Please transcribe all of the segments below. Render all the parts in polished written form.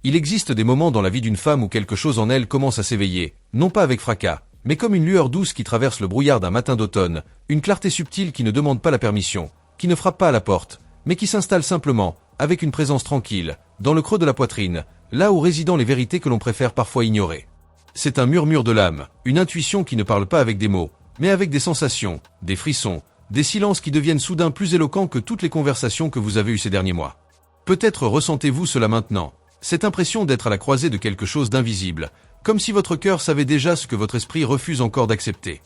Il existe des moments dans la vie d'une femme où quelque chose en elle commence à s'éveiller, non pas avec fracas, mais comme une lueur douce qui traverse le brouillard d'un matin d'automne, une clarté subtile qui ne demande pas la permission, qui ne frappe pas à la porte, mais qui s'installe simplement, avec une présence tranquille, dans le creux de la poitrine, là où résident les vérités que l'on préfère parfois ignorer. C'est un murmure de l'âme, une intuition qui ne parle pas avec des mots, mais avec des sensations, des frissons, des silences qui deviennent soudain plus éloquents que toutes les conversations que vous avez eues ces derniers mois. Peut-être ressentez-vous cela maintenant, cette impression d'être à la croisée de quelque chose d'invisible, comme si votre cœur savait déjà ce que votre esprit refuse encore d'accepter.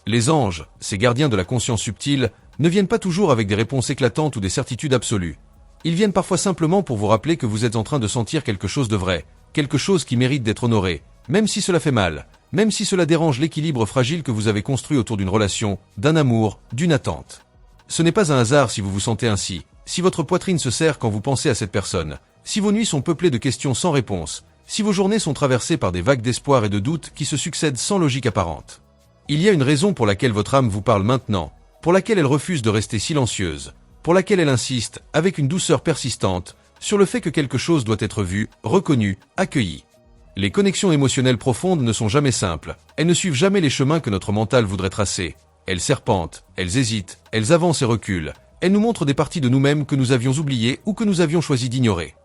Les anges, ces gardiens de la conscience subtile, ne viennent pas toujours avec des réponses éclatantes ou des certitudes absolues. Ils viennent parfois simplement pour vous rappeler que vous êtes en train de sentir quelque chose de vrai, quelque chose qui mérite d'être honoré, même si cela fait mal, même si cela dérange l'équilibre fragile que vous avez construit autour d'une relation, d'un amour, d'une attente. Ce n'est pas un hasard si vous vous sentez ainsi, si votre poitrine se serre quand vous pensez à cette personne, si vos nuits sont peuplées de questions sans réponse, si vos journées sont traversées par des vagues d'espoir et de doute qui se succèdent sans logique apparente. Il y a une raison pour laquelle votre âme vous parle maintenant, pour laquelle elle refuse de rester silencieuse, pour laquelle elle insiste, avec une douceur persistante, sur le fait que quelque chose doit être vu, reconnu, accueilli. Les connexions émotionnelles profondes ne sont jamais simples, elles ne suivent jamais les chemins que notre mental voudrait tracer. Elles serpentent, elles hésitent, elles avancent et reculent, elles nous montrent des parties de nous-mêmes que nous avions oubliées ou que nous avions choisi d'ignorer.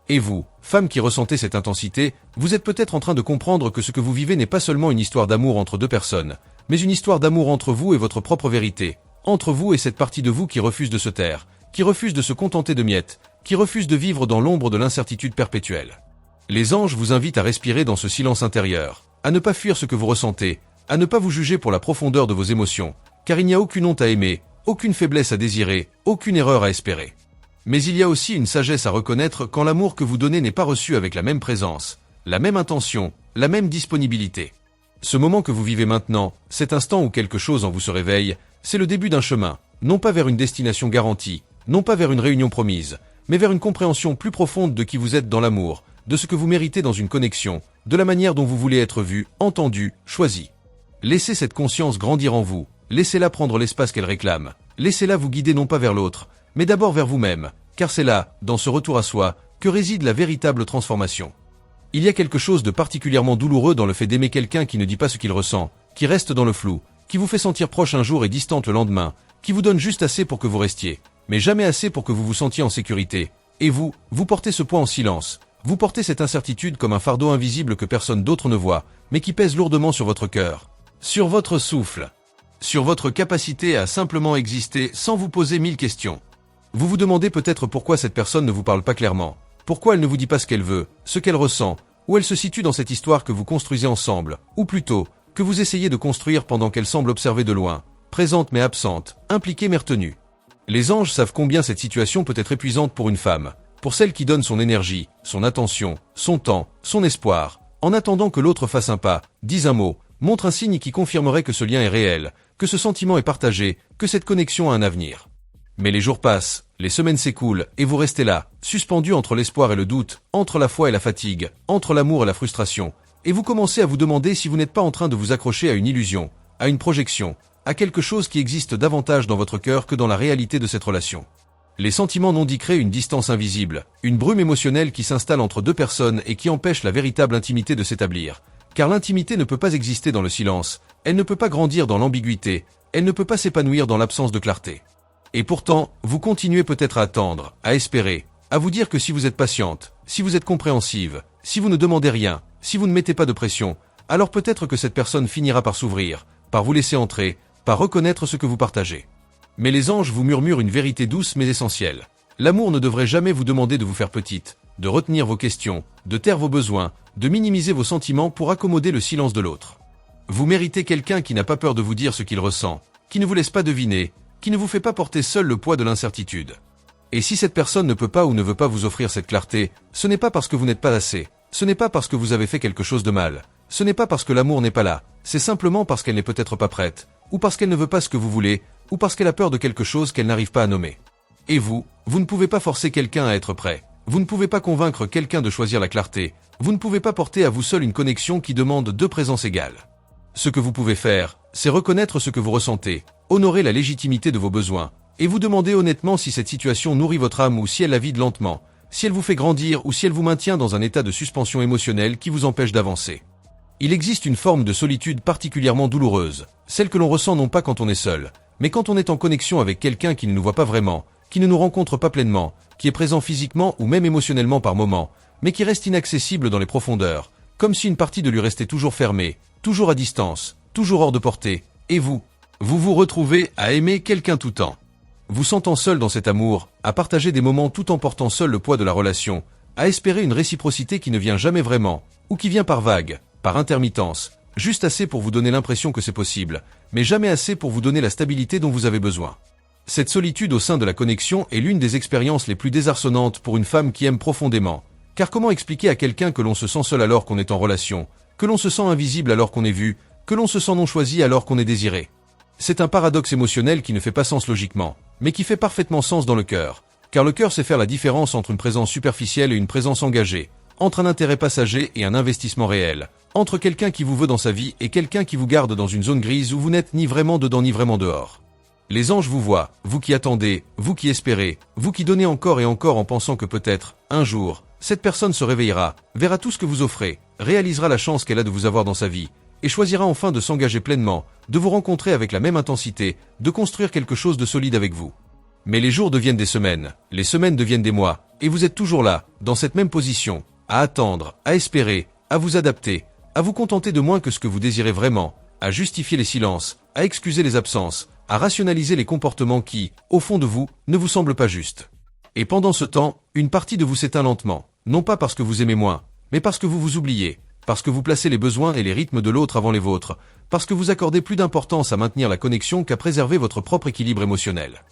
Et vous, femme qui ressentez cette intensité, vous êtes peut-être en train de comprendre que ce que vous vivez n'est pas seulement une histoire d'amour entre deux personnes, mais une histoire d'amour entre vous et votre propre vérité, entre vous et cette partie de vous qui refuse de se taire, qui refuse de se contenter de miettes, qui refuse de vivre dans l'ombre de l'incertitude perpétuelle. Les anges vous invitent à respirer dans ce silence intérieur, à ne pas fuir ce que vous ressentez, à ne pas vous juger pour la profondeur de vos émotions, car il n'y a aucune honte à aimer, aucune faiblesse à désirer, aucune erreur à espérer. Mais il y a aussi une sagesse à reconnaître quand l'amour que vous donnez n'est pas reçu avec la même présence, la même intention, la même disponibilité. Ce moment que vous vivez maintenant, cet instant où quelque chose en vous se réveille, c'est le début d'un chemin, non pas vers une destination garantie, non pas vers une réunion promise, mais vers une compréhension plus profonde de qui vous êtes dans l'amour, de ce que vous méritez dans une connexion, de la manière dont vous voulez être vu, entendu, choisi. Laissez cette conscience grandir en vous, laissez-la prendre l'espace qu'elle réclame, laissez-la vous guider non pas vers l'autre, mais d'abord vers vous-même, car c'est là, dans ce retour à soi, que réside la véritable transformation. Il y a quelque chose de particulièrement douloureux dans le fait d'aimer quelqu'un qui ne dit pas ce qu'il ressent, qui reste dans le flou, qui vous fait sentir proche un jour et distante le lendemain, qui vous donne juste assez pour que vous restiez, mais jamais assez pour que vous vous sentiez en sécurité. Et vous portez ce poids en silence, vous portez cette incertitude comme un fardeau invisible que personne d'autre ne voit, mais qui pèse lourdement sur votre cœur, sur votre souffle, sur votre capacité à simplement exister sans vous poser 1000 questions. Vous vous demandez peut-être pourquoi cette personne ne vous parle pas clairement, pourquoi elle ne vous dit pas ce qu'elle veut, ce qu'elle ressent, où elle se situe dans cette histoire que vous construisez ensemble, ou plutôt, que vous essayez de construire pendant qu'elle semble observer de loin, présente mais absente, impliquée mais retenue. Les anges savent combien cette situation peut être épuisante pour une femme, pour celle qui donne son énergie, son attention, son temps, son espoir, en attendant que l'autre fasse un pas, dise un mot, montre un signe qui confirmerait que ce lien est réel, que ce sentiment est partagé, que cette connexion a un avenir. Mais les jours passent, les semaines s'écoulent, et vous restez là, suspendu entre l'espoir et le doute, entre la foi et la fatigue, entre l'amour et la frustration, et vous commencez à vous demander si vous n'êtes pas en train de vous accrocher à une illusion, à une projection, à quelque chose qui existe davantage dans votre cœur que dans la réalité de cette relation. Les sentiments non dits créent une distance invisible, une brume émotionnelle qui s'installe entre deux personnes et qui empêche la véritable intimité de s'établir. Car l'intimité ne peut pas exister dans le silence, elle ne peut pas grandir dans l'ambiguïté, elle ne peut pas s'épanouir dans l'absence de clarté. Et pourtant, vous continuez peut-être à attendre, à espérer, à vous dire que si vous êtes patiente, si vous êtes compréhensive, si vous ne demandez rien, si vous ne mettez pas de pression, alors peut-être que cette personne finira par s'ouvrir, par vous laisser entrer, par reconnaître ce que vous partagez. Mais les anges vous murmurent une vérité douce mais essentielle. L'amour ne devrait jamais vous demander de vous faire petite, de retenir vos questions, de taire vos besoins, de minimiser vos sentiments pour accommoder le silence de l'autre. Vous méritez quelqu'un qui n'a pas peur de vous dire ce qu'il ressent, qui ne vous laisse pas deviner, qui ne vous fait pas porter seul le poids de l'incertitude. Et si cette personne ne peut pas ou ne veut pas vous offrir cette clarté, ce n'est pas parce que vous n'êtes pas assez, ce n'est pas parce que vous avez fait quelque chose de mal, ce n'est pas parce que l'amour n'est pas là, c'est simplement parce qu'elle n'est peut-être pas prête, ou parce qu'elle ne veut pas ce que vous voulez, ou parce qu'elle a peur de quelque chose qu'elle n'arrive pas à nommer. Et vous ne pouvez pas forcer quelqu'un à être prêt, vous ne pouvez pas convaincre quelqu'un de choisir la clarté, vous ne pouvez pas porter à vous seul une connexion qui demande deux présences égales. Ce que vous pouvez faire, c'est reconnaître ce que vous ressentez, honorer la légitimité de vos besoins, et vous demander honnêtement si cette situation nourrit votre âme ou si elle la vide lentement, si elle vous fait grandir ou si elle vous maintient dans un état de suspension émotionnelle qui vous empêche d'avancer. Il existe une forme de solitude particulièrement douloureuse, celle que l'on ressent non pas quand on est seul, mais quand on est en connexion avec quelqu'un qui ne nous voit pas vraiment, qui ne nous rencontre pas pleinement, qui est présent physiquement ou même émotionnellement par moments, mais qui reste inaccessible dans les profondeurs, comme si une partie de lui restait toujours fermée, toujours à distance, toujours hors de portée, et vous vous retrouvez à aimer quelqu'un tout temps. Vous sentant seul dans cet amour, à partager des moments tout en portant seul le poids de la relation, à espérer une réciprocité qui ne vient jamais vraiment, ou qui vient par vagues, par intermittence, juste assez pour vous donner l'impression que c'est possible, mais jamais assez pour vous donner la stabilité dont vous avez besoin. Cette solitude au sein de la connexion est l'une des expériences les plus désarçonnantes pour une femme qui aime profondément. Car comment expliquer à quelqu'un que l'on se sent seul alors qu'on est en relation, que l'on se sent invisible alors qu'on est vu, que l'on se sent non choisi alors qu'on est désiré? C'est un paradoxe émotionnel qui ne fait pas sens logiquement, mais qui fait parfaitement sens dans le cœur. Car le cœur sait faire la différence entre une présence superficielle et une présence engagée, entre un intérêt passager et un investissement réel, entre quelqu'un qui vous veut dans sa vie et quelqu'un qui vous garde dans une zone grise où vous n'êtes ni vraiment dedans ni vraiment dehors. Les anges vous voient, vous qui attendez, vous qui espérez, vous qui donnez encore et encore en pensant que peut-être, un jour, cette personne se réveillera, verra tout ce que vous offrez, réalisera la chance qu'elle a de vous avoir dans sa vie, et choisira enfin de s'engager pleinement, de vous rencontrer avec la même intensité, de construire quelque chose de solide avec vous. Mais les jours deviennent des semaines, les semaines deviennent des mois, et vous êtes toujours là, dans cette même position, à attendre, à espérer, à vous adapter, à vous contenter de moins que ce que vous désirez vraiment, à justifier les silences, à excuser les absences, à rationaliser les comportements qui, au fond de vous, ne vous semblent pas justes. Et pendant ce temps, une partie de vous s'éteint lentement, non pas parce que vous aimez moins, mais parce que vous vous oubliez, parce que vous placez les besoins et les rythmes de l'autre avant les vôtres, parce que vous accordez plus d'importance à maintenir la connexion qu'à préserver votre propre équilibre émotionnel.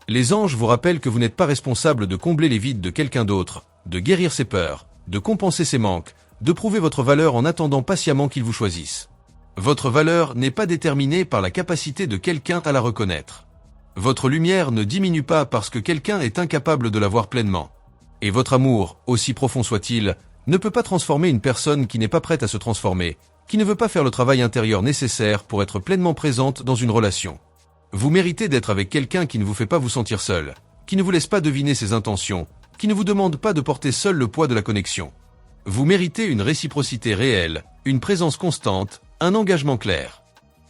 Les anges vous rappellent que vous n'êtes pas responsable de combler les vides de quelqu'un d'autre, de guérir ses peurs, de compenser ses manques, de prouver votre valeur en attendant patiemment qu'il vous choisisse. Votre valeur n'est pas déterminée par la capacité de quelqu'un à la reconnaître. Votre lumière ne diminue pas parce que quelqu'un est incapable de la voir pleinement. Et votre amour, aussi profond soit-il, ne peut pas transformer une personne qui n'est pas prête à se transformer, qui ne veut pas faire le travail intérieur nécessaire pour être pleinement présente dans une relation. Vous méritez d'être avec quelqu'un qui ne vous fait pas vous sentir seul, qui ne vous laisse pas deviner ses intentions, qui ne vous demande pas de porter seul le poids de la connexion. Vous méritez une réciprocité réelle, une présence constante, un engagement clair.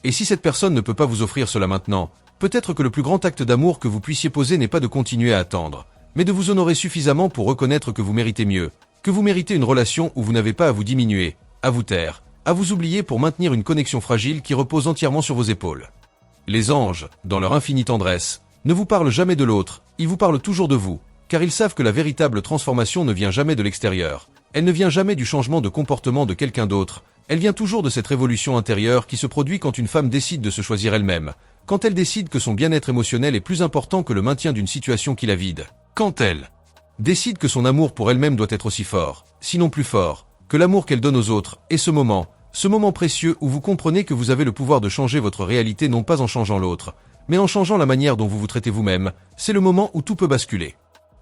Et si cette personne ne peut pas vous offrir cela maintenant, peut-être que le plus grand acte d'amour que vous puissiez poser n'est pas de continuer à attendre, mais de vous honorer suffisamment pour reconnaître que vous méritez mieux, que vous méritez une relation où vous n'avez pas à vous diminuer, à vous taire, à vous oublier pour maintenir une connexion fragile qui repose entièrement sur vos épaules. Les anges, dans leur infinie tendresse, ne vous parlent jamais de l'autre, ils vous parlent toujours de vous, car ils savent que la véritable transformation ne vient jamais de l'extérieur, elle ne vient jamais du changement de comportement de quelqu'un d'autre, elle vient toujours de cette révolution intérieure qui se produit quand une femme décide de se choisir elle-même, quand elle décide que son bien-être émotionnel est plus important que le maintien d'une situation qui la vide, quand elle décide que son amour pour elle-même doit être aussi fort, sinon plus fort, que l'amour qu'elle donne aux autres, et ce moment précieux où vous comprenez que vous avez le pouvoir de changer votre réalité non pas en changeant l'autre, mais en changeant la manière dont vous vous traitez vous-même, c'est le moment où tout peut basculer.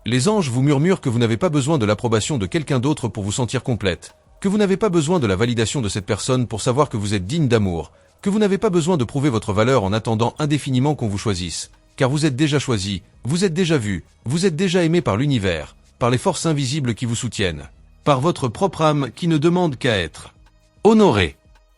Les anges vous murmurent que vous n'avez pas besoin de l'approbation de quelqu'un d'autre pour vous sentir complète, que vous n'avez pas besoin de la validation de cette personne pour savoir que vous êtes digne d'amour, que vous n'avez pas besoin de prouver votre valeur en attendant indéfiniment qu'on vous choisisse, car vous êtes déjà choisi, vous êtes déjà vu, vous êtes déjà aimé par l'univers, par les forces invisibles qui vous soutiennent, par votre propre âme qui ne demande qu'à être honorée.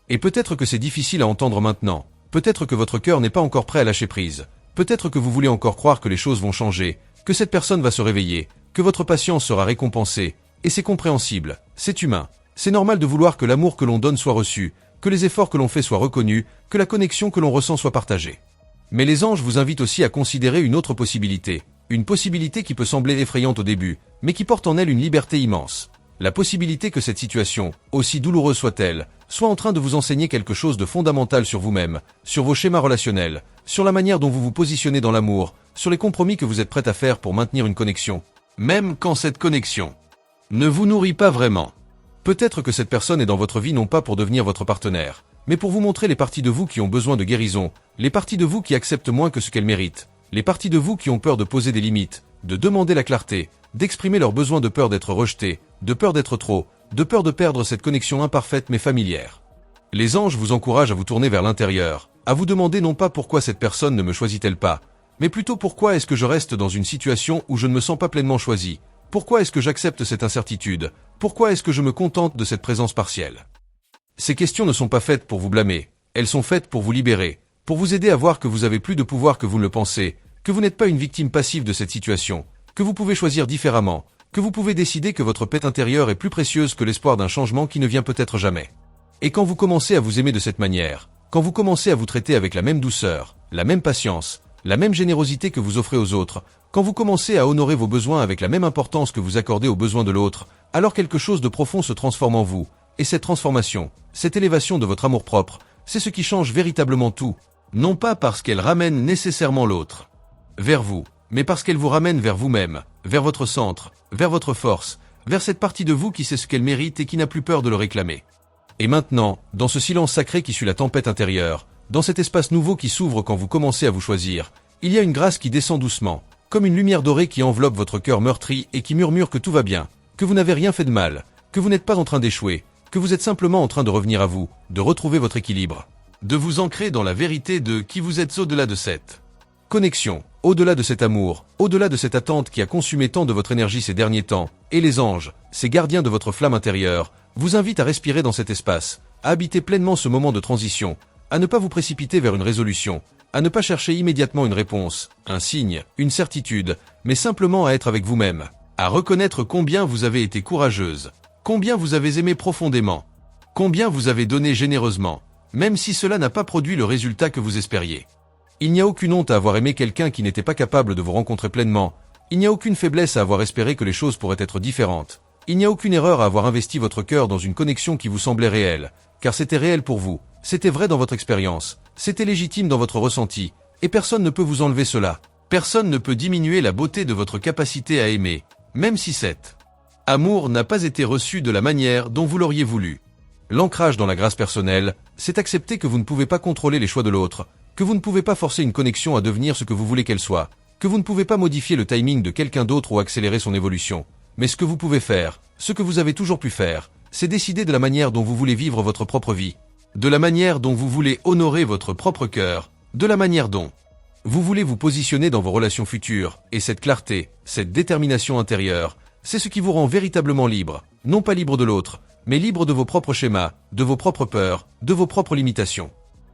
Et peut-être que c'est difficile à entendre maintenant, peut-être que votre cœur n'est pas encore prêt à lâcher prise, peut-être que vous voulez encore croire que les choses vont changer, que cette personne va se réveiller, que votre patience sera récompensée, et c'est compréhensible, c'est humain, c'est normal de vouloir que l'amour que l'on donne soit reçu, que les efforts que l'on fait soient reconnus, que la connexion que l'on ressent soit partagée. Mais les anges vous invitent aussi à considérer une autre possibilité, une possibilité qui peut sembler effrayante au début, mais qui porte en elle une liberté immense. La possibilité que cette situation, aussi douloureuse soit-elle, soit en train de vous enseigner quelque chose de fondamental sur vous-même, sur vos schémas relationnels, sur la manière dont vous vous positionnez dans l'amour, sur les compromis que vous êtes prêt à faire pour maintenir une connexion, même quand cette connexion ne vous nourrit pas vraiment. Peut-être que cette personne est dans votre vie non pas pour devenir votre partenaire, mais pour vous montrer les parties de vous qui ont besoin de guérison, les parties de vous qui acceptent moins que ce qu'elles méritent, les parties de vous qui ont peur de poser des limites, de demander la clarté, d'exprimer leurs besoins de peur d'être rejetés, de peur d'être trop, de peur de perdre cette connexion imparfaite mais familière. Les anges vous encouragent à vous tourner vers l'intérieur, à vous demander non pas pourquoi cette personne ne me choisit-elle pas, mais plutôt pourquoi est-ce que je reste dans une situation où je ne me sens pas pleinement choisi, Pourquoi est-ce que j'accepte cette incertitude? Pourquoi est-ce que je me contente de cette présence partielle? Ces questions ne sont pas faites pour vous blâmer, elles sont faites pour vous libérer, pour vous aider à voir que vous avez plus de pouvoir que vous ne le pensez, que vous n'êtes pas une victime passive de cette situation, que vous pouvez choisir différemment, que vous pouvez décider que votre paix intérieure est plus précieuse que l'espoir d'un changement qui ne vient peut-être jamais. Et quand vous commencez à vous aimer de cette manière, quand vous commencez à vous traiter avec la même douceur, la même patience, la même générosité que vous offrez aux autres, quand vous commencez à honorer vos besoins avec la même importance que vous accordez aux besoins de l'autre, alors quelque chose de profond se transforme en vous, et cette transformation, cette élévation de votre amour-propre, c'est ce qui change véritablement tout, non pas parce qu'elle ramène nécessairement l'autre vers vous, mais parce qu'elle vous ramène vers vous-même, vers votre centre, vers votre force, vers cette partie de vous qui sait ce qu'elle mérite et qui n'a plus peur de le réclamer. Et maintenant, dans ce silence sacré qui suit la tempête intérieure, dans cet espace nouveau qui s'ouvre quand vous commencez à vous choisir, il y a une grâce qui descend doucement, comme une lumière dorée qui enveloppe votre cœur meurtri et qui murmure que tout va bien, que vous n'avez rien fait de mal, que vous n'êtes pas en train d'échouer, que vous êtes simplement en train de revenir à vous, de retrouver votre équilibre, de vous ancrer dans la vérité de qui vous êtes au-delà de cette connexion, au-delà de cet amour, au-delà de cette attente qui a consumé tant de votre énergie ces derniers temps, et les anges, ces gardiens de votre flamme intérieure, vous invitent à respirer dans cet espace, à habiter pleinement ce moment de transition, à ne pas vous précipiter vers une résolution, à ne pas chercher immédiatement une réponse, un signe, une certitude, mais simplement à être avec vous-même, à reconnaître combien vous avez été courageuse, combien vous avez aimé profondément, combien vous avez donné généreusement, même si cela n'a pas produit le résultat que vous espériez. Il n'y a aucune honte à avoir aimé quelqu'un qui n'était pas capable de vous rencontrer pleinement, il n'y a aucune faiblesse à avoir espéré que les choses pourraient être différentes, il n'y a aucune erreur à avoir investi votre cœur dans une connexion qui vous semblait réelle, car c'était réel pour vous, c'était vrai dans votre expérience, c'était légitime dans votre ressenti, et personne ne peut vous enlever cela, personne ne peut diminuer la beauté de votre capacité à aimer, même si cet amour n'a pas été reçu de la manière dont vous l'auriez voulu. L'ancrage dans la grâce personnelle, c'est accepter que vous ne pouvez pas contrôler les choix de l'autre, que vous ne pouvez pas forcer une connexion à devenir ce que vous voulez qu'elle soit, que vous ne pouvez pas modifier le timing de quelqu'un d'autre ou accélérer son évolution. Mais ce que vous pouvez faire, ce que vous avez toujours pu faire, c'est décider de la manière dont vous voulez vivre votre propre vie, de la manière dont vous voulez honorer votre propre cœur, de la manière dont vous voulez vous positionner dans vos relations futures, et cette clarté, cette détermination intérieure, c'est ce qui vous rend véritablement libre, non pas libre de l'autre, mais libre de vos propres schémas, de vos propres peurs, de vos propres limitations.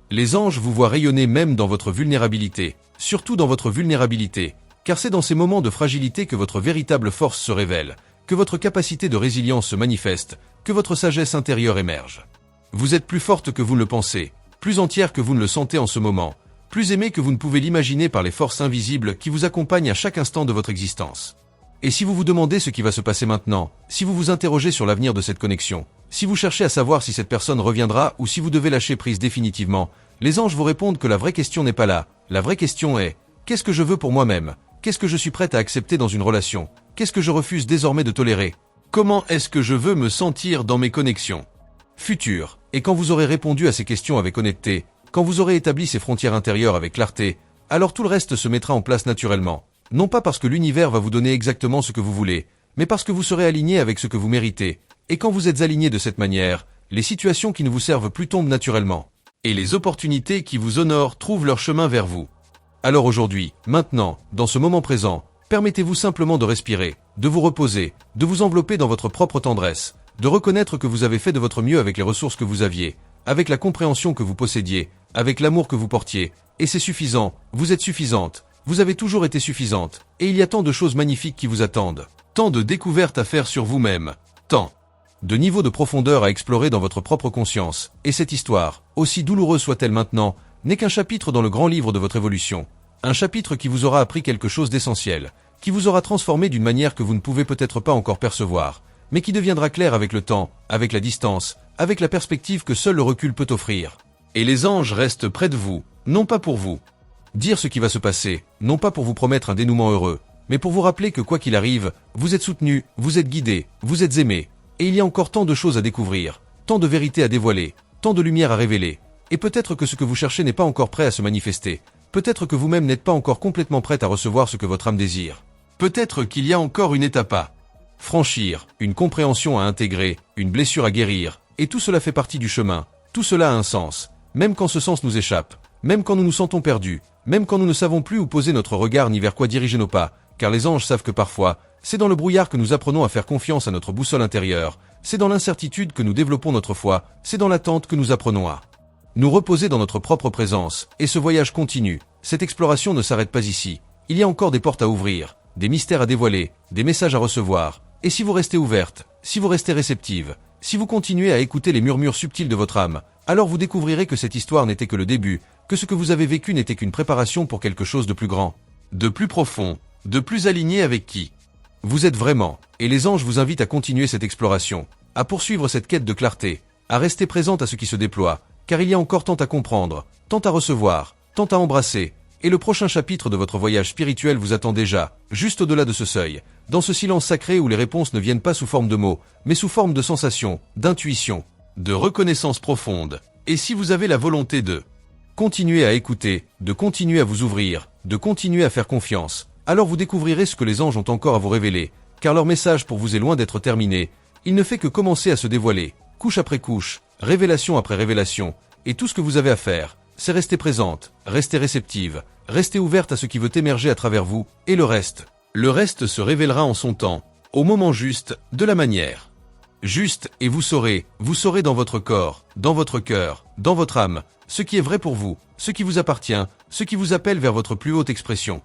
Les anges vous voient rayonner même dans votre vulnérabilité, surtout dans votre vulnérabilité, car c'est dans ces moments de fragilité que votre véritable force se révèle, que votre capacité de résilience se manifeste, que votre sagesse intérieure émerge. Vous êtes plus forte que vous ne le pensez, plus entière que vous ne le sentez en ce moment, plus aimée que vous ne pouvez l'imaginer par les forces invisibles qui vous accompagnent à chaque instant de votre existence. Et si vous vous demandez ce qui va se passer maintenant, si vous vous interrogez sur l'avenir de cette connexion, si vous cherchez à savoir si cette personne reviendra ou si vous devez lâcher prise définitivement, les anges vous répondent que la vraie question n'est pas là. La vraie question est, qu'est-ce que je veux pour moi-même? Qu'est-ce que je suis prête à accepter dans une relation? Qu'est-ce que je refuse désormais de tolérer? Comment est-ce que je veux me sentir dans mes connexions futures? Et quand vous aurez répondu à ces questions avec honnêteté, quand vous aurez établi ces frontières intérieures avec clarté, alors tout le reste se mettra en place naturellement. Non pas parce que l'univers va vous donner exactement ce que vous voulez, mais parce que vous serez aligné avec ce que vous méritez. Et quand vous êtes aligné de cette manière, les situations qui ne vous servent plus tombent naturellement. Et les opportunités qui vous honorent trouvent leur chemin vers vous. Alors aujourd'hui, maintenant, dans ce moment présent, permettez-vous simplement de respirer, de vous reposer, de vous envelopper dans votre propre tendresse, de reconnaître que vous avez fait de votre mieux avec les ressources que vous aviez, avec la compréhension que vous possédiez, avec l'amour que vous portiez, et c'est suffisant, vous êtes suffisante, vous avez toujours été suffisante, et il y a tant de choses magnifiques qui vous attendent, tant de découvertes à faire sur vous-même, tant de niveaux de profondeur à explorer dans votre propre conscience, et cette histoire, aussi douloureuse soit-elle maintenant, n'est qu'un chapitre dans le grand livre de votre évolution, un chapitre qui vous aura appris quelque chose d'essentiel, qui vous aura transformé d'une manière que vous ne pouvez peut-être pas encore percevoir, mais qui deviendra clair avec le temps, avec la distance, avec la perspective que seul le recul peut offrir. Et les anges restent près de vous, non pas pour vous dire ce qui va se passer, non pas pour vous promettre un dénouement heureux, mais pour vous rappeler que quoi qu'il arrive, vous êtes soutenu, vous êtes guidé, vous êtes aimé, et il y a encore tant de choses à découvrir, tant de vérités à dévoiler, tant de lumière à révéler, et peut-être que ce que vous cherchez n'est pas encore prêt à se manifester, peut-être que vous-même n'êtes pas encore complètement prête à recevoir ce que votre âme désire. Peut-être qu'il y a encore une étape à franchir, une compréhension à intégrer, une blessure à guérir, et tout cela fait partie du chemin, tout cela a un sens, même quand ce sens nous échappe, même quand nous nous sentons perdus, même quand nous ne savons plus où poser notre regard ni vers quoi diriger nos pas, car les anges savent que parfois, C'est dans le brouillard que nous apprenons à faire confiance à notre boussole intérieure, c'est dans l'incertitude que nous développons notre foi, c'est dans l'attente que nous apprenons à nous reposer dans notre propre présence, et ce voyage continue. Cette exploration ne s'arrête pas ici. Il y a encore des portes à ouvrir, des mystères à dévoiler, des messages à recevoir. Et si vous restez ouverte, si vous restez réceptive, si vous continuez à écouter les murmures subtils de votre âme, alors vous découvrirez que cette histoire n'était que le début, que ce que vous avez vécu n'était qu'une préparation pour quelque chose de plus grand, de plus profond, de plus aligné avec qui vous êtes vraiment. Et les anges vous invitent à continuer cette exploration, à poursuivre cette quête de clarté, à rester présente à ce qui se déploie, car il y a encore tant à comprendre, tant à recevoir, tant à embrasser, et le prochain chapitre de votre voyage spirituel vous attend déjà, juste au-delà de ce seuil, dans ce silence sacré où les réponses ne viennent pas sous forme de mots, mais sous forme de sensations, d'intuition, de reconnaissance profonde. Et si vous avez la volonté de continuer à écouter, de continuer à vous ouvrir, de continuer à faire confiance, alors vous découvrirez ce que les anges ont encore à vous révéler, car leur message pour vous est loin d'être terminé, il ne fait que commencer à se dévoiler, couche après couche, révélation après révélation, et tout ce que vous avez à faire, c'est rester présente, rester réceptive, rester ouverte à ce qui veut émerger à travers vous, et le reste se révélera en son temps, au moment juste, de la manière juste, et vous saurez dans votre corps, dans votre cœur, dans votre âme, ce qui est vrai pour vous, ce qui vous appartient, ce qui vous appelle vers votre plus haute expression.